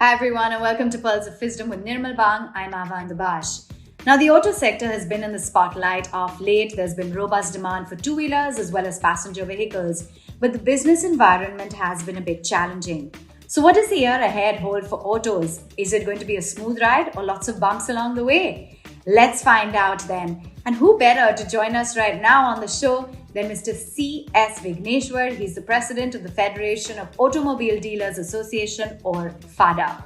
Hi everyone and welcome to Pearls of Wisdom with Nirmal Bang. I'm Avan Dabash. Now the auto sector has been in the spotlight of late. There's been robust demand for two-wheelers as well as passenger vehicles, but the business environment has been a bit challenging. So what does the year ahead hold for autos? Is it going to be a smooth ride or lots of bumps along the way? Let's find out then. And who better to join us right now on the show than Mr. C S Vigneshwar. He's the president of the Federation of Automobile Dealers Association, or FADA.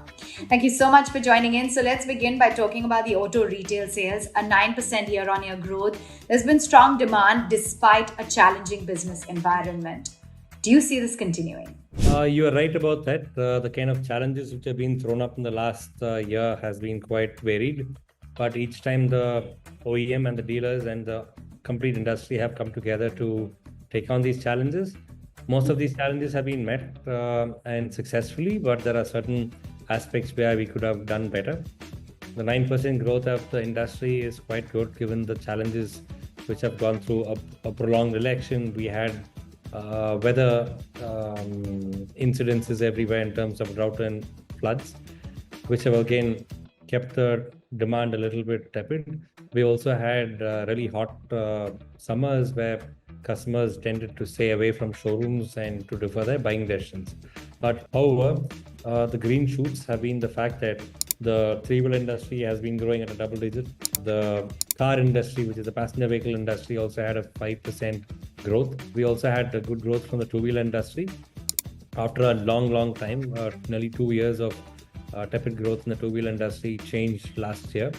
Thank you so much for joining in. So let's begin by talking about the auto retail sales, a 9% year-on-year growth. There's been strong demand despite a challenging business environment. Do you see this continuing? You are right about that. The kind of challenges which have been thrown up in the last year has been quite varied. But each time the OEM and the dealers and the complete industry have come together to take on these challenges. Most of these challenges have been met and successfully, but there are certain aspects where we could have done better. The 9% growth of the industry is quite good given the challenges which have gone through a prolonged election. We had weather incidences everywhere in terms of drought and floods, which have again kept the demand a little bit tepid. We also had really hot summers where customers tended to stay away from showrooms and to defer their buying decisions. But however, the green shoots have been the fact that the three-wheel industry has been growing at a double digit. The car industry, which is the passenger vehicle industry, also had a 5% growth. We also had a good growth from the two-wheeler industry. After a long time, nearly 2 years of tepid growth in the two-wheeler industry changed last year.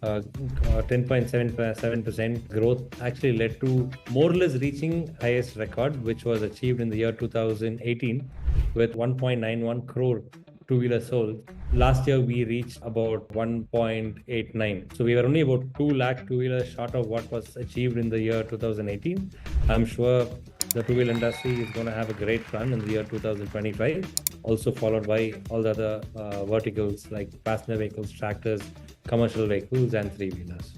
10.77% growth actually led to more or less reaching highest record, which was achieved in the year 2018 with 1.91 crore two-wheelers sold. Last year, we reached about 1.89. So we were only about 2 lakh two-wheelers short of what was achieved in the year 2018. I'm sure the two-wheeler industry is going to have a great run in the year 2025, also followed by all the other verticals like passenger vehicles, tractors, commercial vehicles, and three-wheelers.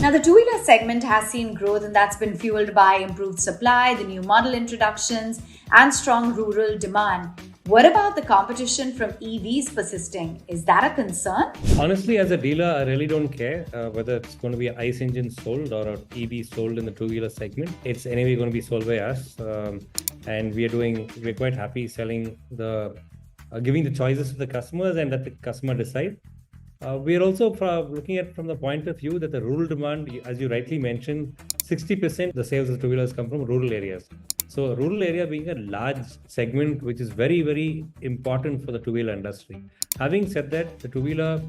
Now, the two-wheeler segment has seen growth, and that's been fueled by improved supply, the new model introductions, and strong rural demand. What about the competition from EVs persisting? Is that a concern? Honestly, as a dealer, I really don't care whether it's going to be an ICE engine sold or an EV sold in the two-wheeler segment. It's anyway going to be sold by us, and we're quite happy selling giving the choices to the customers and let the customer decide. We are also looking at from the point of view that the rural demand, as you rightly mentioned, 60% the sales of two-wheelers come from rural areas. So rural area being a large segment, which is very, very important for the two-wheeler industry. Having said that, the two-wheeler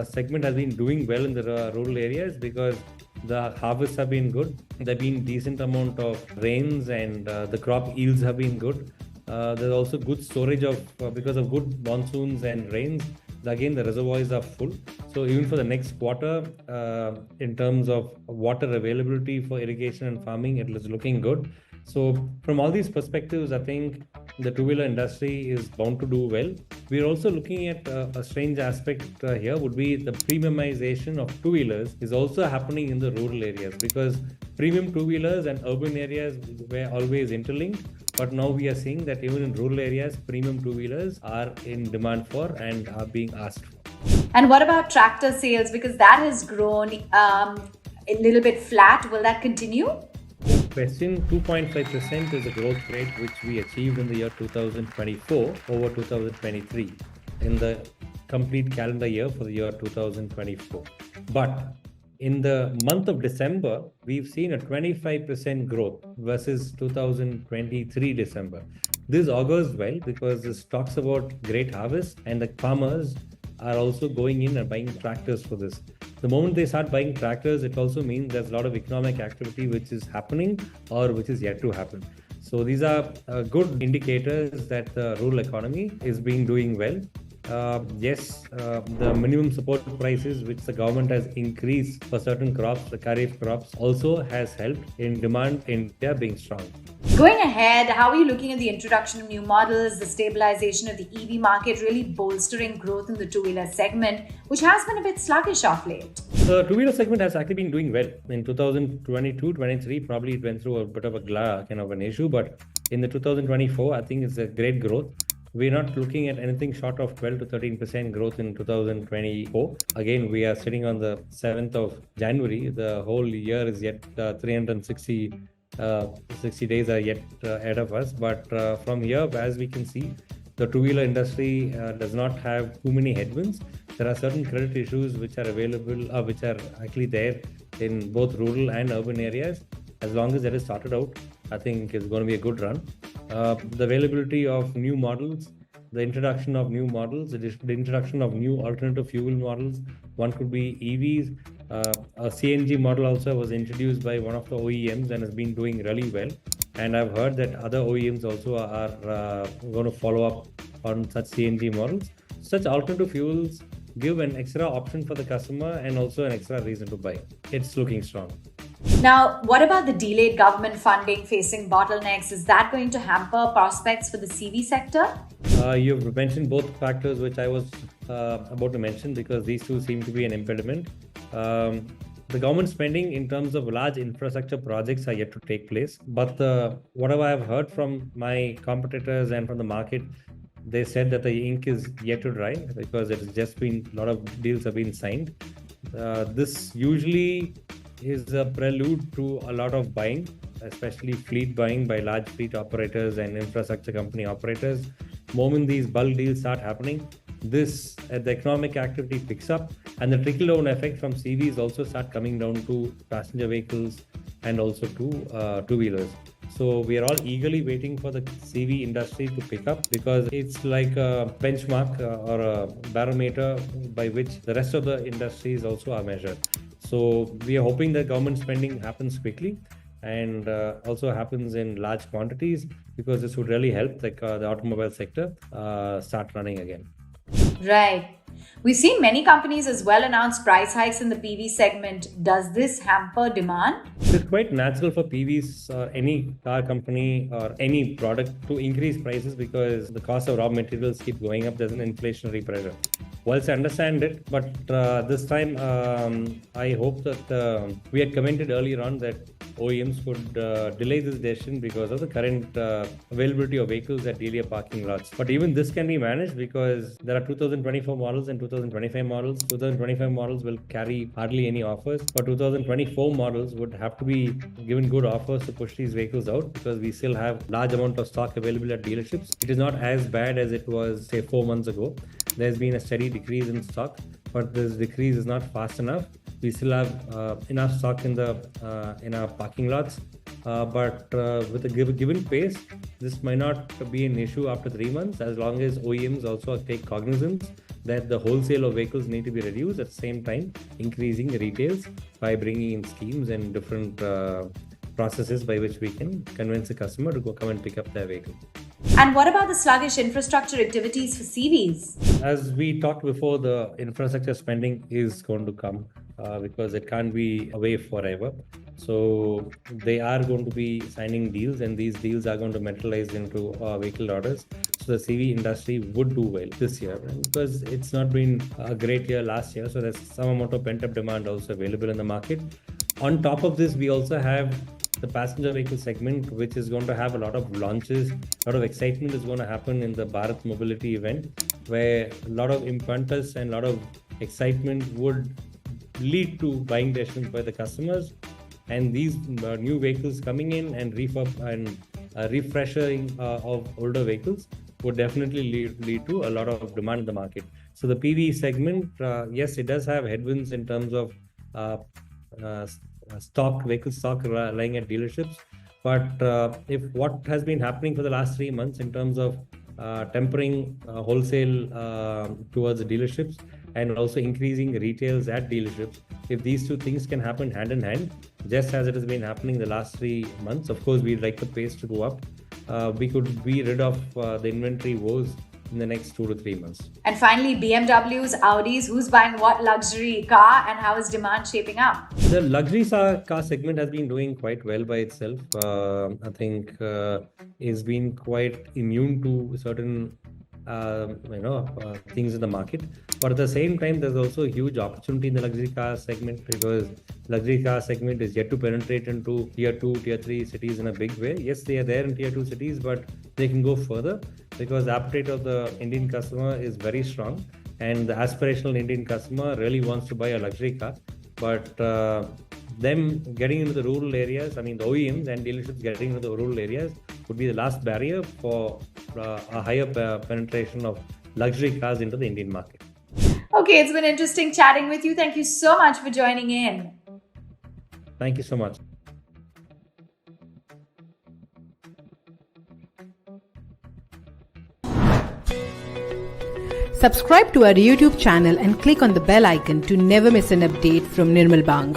segment has been doing well in the rural areas because the harvests have been good. There have been decent amount of rains and the crop yields have been good. There's also good storage because of good monsoons and rains. Again, the reservoirs are full. So even for the next quarter, in terms of water availability for irrigation and farming, it is looking good. So from all these perspectives, I think the two-wheeler industry is bound to do well. We're also looking at a strange aspect here would be the premiumization of two-wheelers is also happening in the rural areas because premium two-wheelers and urban areas were always interlinked. But now we are seeing that even in rural areas, premium two-wheelers are in demand for and are being asked for. And what about tractor sales? Because that has grown a little bit flat. Will that continue? Question 2.5% is the growth rate which we achieved in the year 2024 over 2023 in the complete calendar year for the year 2024. But in the month of December, we've seen a 25% growth versus 2023 December. This augurs well because this talks about great harvest and the farmers are also going in and buying tractors for this. The moment they start buying tractors, it also means there's a lot of economic activity which is happening or which is yet to happen. So these are good indicators that the rural economy is doing well. Yes, the minimum support prices which the government has increased for certain crops, the kharif crops, also has helped in demand in India being strong. Going ahead, how are you looking at the introduction of new models, the stabilization of the EV market really bolstering growth in the two-wheeler segment, which has been a bit sluggish of late? The two-wheeler segment has actually been doing well. In 2022-23, probably it went through a bit of a kind of an issue, but in the 2024, I think it's a great growth. we're not looking at anything short of 12 to 13% growth in 2024. Again, we are sitting on the 7th of January. The whole year is yet 360 60 days are yet ahead of us. But from here, as we can see, the two-wheeler industry does not have too many headwinds. There are certain credit issues which are available, which are actually there in both rural and urban areas. As long as that is sorted out, I think it's going to be a good run. The availability of new models, the introduction of new models, the introduction of new alternative fuel models. One could be EVs. A CNG model also was introduced by one of the OEMs and has been doing really well. And I've heard that other OEMs also are going to follow up on such CNG models. Such alternative fuels give an extra option for the customer and also an extra reason to buy. It's looking strong. Now, what about the delayed government funding facing bottlenecks? Is that going to hamper prospects for the CV sector? You've mentioned both factors which I was about to mention, because these two seem to be an impediment. The government spending in terms of large infrastructure projects are yet to take place. But whatever I've heard from my competitors and from the market, they said that the ink is yet to dry, because it's just been a lot of deals have been signed. This usually is a prelude to a lot of buying, especially fleet buying by large fleet operators and infrastructure company operators. Moment these bulk deals start happening, the economic activity picks up, and the trickle-down effect from CVs also start coming down to passenger vehicles and also to two-wheelers. So we are all eagerly waiting for the CV industry to pick up, because it's like a benchmark or a barometer by which the rest of the industries also are measured. So we are hoping that government spending happens quickly and also happens in large quantities, because this would really help the automobile sector start running again. Right. We've seen many companies as well announce price hikes in the PV segment. Does this hamper demand? It's quite natural for PVs or any car company or any product to increase prices, because the cost of raw materials keep going up. There's an inflationary pressure. Whilst I understand it, but this time I hope that we had commented earlier on that OEMs could delay this decision because of the current availability of vehicles at dealer parking lots. But even this can be managed, because there are 2024 models and 2025 models. 2025 models will carry hardly any offers, but 2024 models would have to be given good offers to push these vehicles out, because we still have large amount of stock available at dealerships. It is not as bad as it was, say, 4 months ago. There's been a steady decrease in stock, but this decrease is not fast enough. We still have enough stock in our parking lots, but with a given pace, this might not be an issue after 3 months, as long as OEMs also take cognizance that the wholesale of vehicles need to be reduced, at the same time increasing retails by bringing in schemes and different processes by which we can convince the customer to come and pick up their vehicle. And what about the sluggish infrastructure activities for CVs? As we talked before, the infrastructure spending is going to come because it can't be away forever. So they are going to be signing deals, and these deals are going to materialize into vehicle orders. So the CV industry would do well this year, because it's not been a great year last year. So there's some amount of pent-up demand also available in the market. On top of this, we also have the passenger vehicle segment, which is going to have a lot of launches. A lot of excitement is going to happen in the Bharat Mobility event, where a lot of impetus and a lot of excitement would lead to buying decisions by the customers. And these new vehicles coming in and refreshing of older vehicles would definitely lead to a lot of demand in the market. So the PV segment, yes, it does have headwinds in terms of vehicle stock lying at dealerships. But if what has been happening for the last 3 months in terms of tempering wholesale towards the dealerships and also increasing retails at dealerships, if these two things can happen hand in hand, just as it has been happening the last 3 months, of course, we'd like the pace to go up. We could be rid of the inventory woes in the next 2 to 3 months. And finally, BMWs, Audis, who's buying what luxury car, and how is demand shaping up? The luxury car segment has been doing quite well by itself. I think it's been quite immune to certain things in the market. But at the same time, there's also a huge opportunity in the luxury car segment, because luxury car segment is yet to penetrate into tier 2, tier 3 cities in a big way. Yes, they are there in tier 2 cities, but they can go further. because the appetite of the Indian customer is very strong, and the aspirational Indian customer really wants to buy a luxury car. But them getting into the rural areas, I mean the OEMs and dealerships getting into the rural areas would be the last barrier for a higher penetration of luxury cars into the Indian market. Okay, it's been interesting chatting with you. Thank you so much for joining in. Thank you so much. Subscribe to our YouTube channel and click on the bell icon to never miss an update from Nirmal Bang.